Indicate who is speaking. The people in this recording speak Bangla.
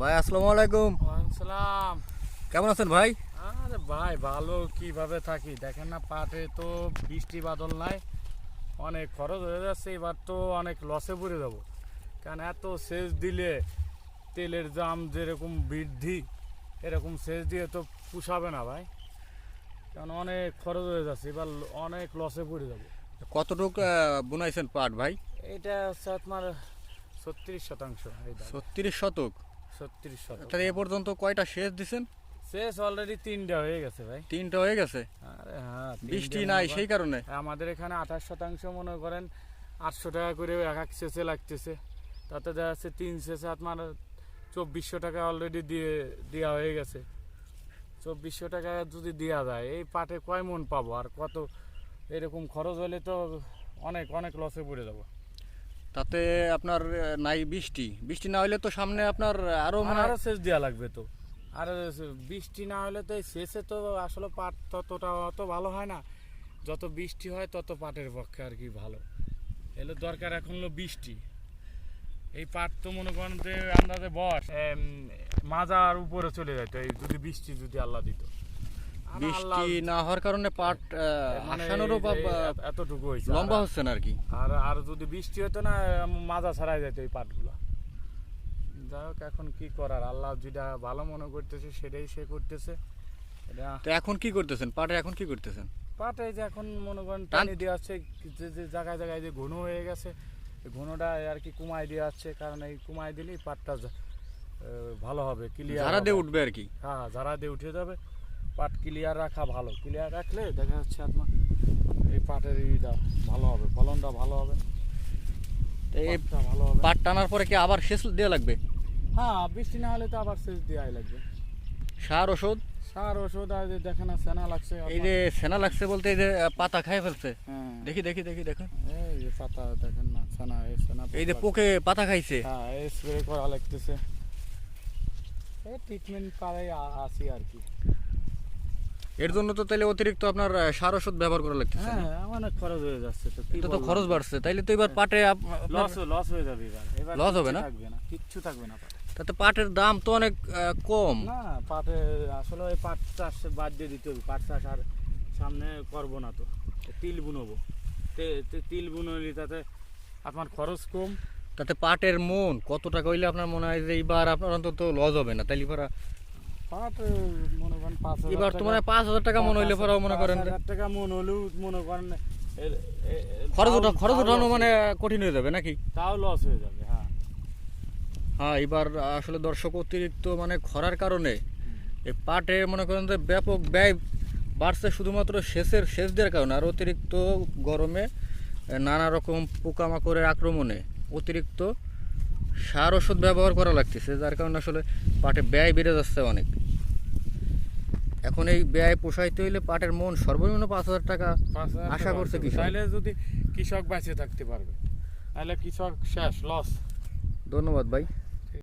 Speaker 1: ভাই আসসালামু আলাইকুম।
Speaker 2: সালাম।
Speaker 1: কেমন আছেন ভাই?
Speaker 2: আরে ভাই ভালো কিভাবে থাকি দেখেন না, পাটে তো বৃষ্টি বাদল নাই, অনেক খরচ হয়ে যাচ্ছে। এবার তো অনেক লসে পড়ে যাবো, কারণ এত সেচ দিলে তেলের দাম যেরকম বৃদ্ধি, এরকম সেচ দিয়ে তো পুষাবে না ভাই, কারণ অনেক খরচ হয়ে যাচ্ছে। এবার অনেক লসে পড়ে যাবো।
Speaker 1: কতটুকু বুনাইছেন পাট ভাই?
Speaker 2: এইটা হচ্ছে আপনার 36 শতাংশ। এই
Speaker 1: 36 শতক।
Speaker 2: 36 শতক।
Speaker 1: তাহলে এ পর্যন্ত কয়টা সেচ দিছেন?
Speaker 2: শেষ অলরেডি 3টা হয়ে গেছে ভাই।
Speaker 1: 3টা হয়ে গেছে।
Speaker 2: আরে হ্যাঁ,
Speaker 1: বৃষ্টি নাই সেই কারণে।
Speaker 2: আমাদের এখানে 28 শতাংশ মনে করেন 800 টাকা করে এক এক সেচে লাগতেছে। তাতে দেখা যাচ্ছে 3 সেচে আপনার 2400 টাকা অলরেডি দেওয়া হয়ে গেছে। 2400 টাকা যদি দেওয়া যায়, এই পাটে কয় মন পাবো? আর কত এরকম খরচ হলে তো অনেক অনেক লসে পড়ে যাবো।
Speaker 1: তাতে আপনার নাই বৃষ্টি, বৃষ্টি না হলে তো সামনে আপনার আরো
Speaker 2: আরো সেচ দেওয়া লাগবে তো। আর বৃষ্টি না হলে তো এই সেচে তো আসলে পাট ততটা অত ভালো হয় না। যত বৃষ্টি হয় তত পাটের পক্ষে আর কি ভালো। এলো দরকার এখন হলো বৃষ্টি। এই পাট তো মনে করেন যে আন্দাজে মাজার উপরে চলে যেত এই যদি বৃষ্টি যদি আল্লাহ দিত।
Speaker 1: বৃষ্টি না হওয়ার কারণে পাট আসানোরও
Speaker 2: এতটুকু হয়েছে,
Speaker 1: লম্বা হচ্ছে না আর কি।
Speaker 2: আর আর যদি বৃষ্টি হতো না, মাজা ছাড়াই যেত এই পাটগুলো। যাই হোক, এখন কি করার, আল্লাহ যেটা ভালো মনে করতেছে সেটাই সে করতেছে। এটা
Speaker 1: তো এখন কি করতেছেন পাটে? এখন কি করতেছেন?
Speaker 2: পাটে যে এখন মনে করেন টানি দেওয়া হচ্ছে, যে জায়গায় জায়গায় যে ঘন হয়ে গেছে, এই ঘনটা আর কি কমাই দেওয়া হচ্ছে। কারণ এই কমাই দিলেই পাটটা ভালো হবে, ক্লিয়ার
Speaker 1: ঝাড়া দিয়ে উঠবে আর কি।
Speaker 2: হ্যাঁ, ঝাড়া দিয়ে উঠে যাবে। পাট ক্লিয়ার রাখা ভালো, ক্লিয়ার রাখলে দেখা যাচ্ছে আপনার এই পাটের এইটা ভালো হবে, ফলনটা ভালো হবে,
Speaker 1: এই
Speaker 2: ভালো হবে।
Speaker 1: পাট টানার পরে কি আবার সেচ দেওয়া লাগবে?
Speaker 2: হ্যাঁ, বৃষ্টি না হলে তো আবার সেচ দেওয়াই লাগবে।
Speaker 1: সার ওষুধ?
Speaker 2: সার ওষুধ, আর যে দেখেন না সেনা লাগছে।
Speaker 1: এই যে সেনা লাগছে বলতে এই যে পাতা খাই ফেলছে।
Speaker 2: হ্যাঁ,
Speaker 1: দেখি দেখি দেখি দেখুন,
Speaker 2: এই যে পাতা দেখেন না, সেনা, এই সেনা
Speaker 1: এই যে পোকে পাতা খাইছে।
Speaker 2: হ্যাঁ, এই স্প্রে করা লাগতেছে। এই ট্রিটমেন্ট পাড়াই আসি আর কি।
Speaker 1: এর জন্য তো তাহলে অতিরিক্ত আপনার সার ওষুধ ব্যবহার করা লাগতেছে।
Speaker 2: হ্যাঁ, অনেক খরচ হয়ে যাচ্ছে। তো কি
Speaker 1: এটা তো খরচ বাড়ছে, তাইলে তো এবার পাটে
Speaker 2: লস হয়ে যাবে। এবার
Speaker 1: লস হবে না?
Speaker 2: থাকবে না, কিচ্ছু থাকবে না পাটে।
Speaker 1: তাতে পাটের দাম তো অনেক কম।
Speaker 2: না, পাটে আসলে ওই পাট চাষ বাদ দিয়ে দিতে হবে। পাট চাষ আর সামনে করবো না, তো তিল বুনবো। তিল বুনলি তাতে আপনার খরচ কম।
Speaker 1: তাতে পাটের মন কত টাকা হইলে আপনার মনে হয় যে এইবার আপনার অন্তত লস হবে না? তাইলে পরা
Speaker 2: পাট মনে করেন 5,000
Speaker 1: এবার তো মানে 5,000 টাকা মন হইলে পরাও মনে করেন
Speaker 2: 5,000 টাকা মন হলেও মনে করেন
Speaker 1: খরচ উঠানো মানে কঠিন হয়ে যাবে নাকি?
Speaker 2: তাও লস হয়ে যাবে। হ্যাঁ,
Speaker 1: হ্যাঁ, এবার আসলে দর্শক অতিরিক্ত মানে খরার কারণে এই পাটে মনে করেন যে ব্যাপক ব্যয় বাড়ছে, শুধুমাত্র সেচ দেওয়ার কারণে। আর অতিরিক্ত গরমে নানা রকম পোকামাকড়ের আক্রমণে অতিরিক্ত সার ওষুধ ব্যবহার করা লাগতেছে, যার কারণে আসলে পাটে ব্যয় বেড়ে যাচ্ছে অনেক। এখন এই ব্যয় পোষাইতে হইলে পাটের মন সর্বনিম্ন 5,000 টাকা আশা করছে কৃষক।
Speaker 2: তাহলে যদি কৃষক বেঁচে থাকতে পারবে, তাহলে কৃষক শেষ লস।
Speaker 1: ধন্যবাদ ভাই।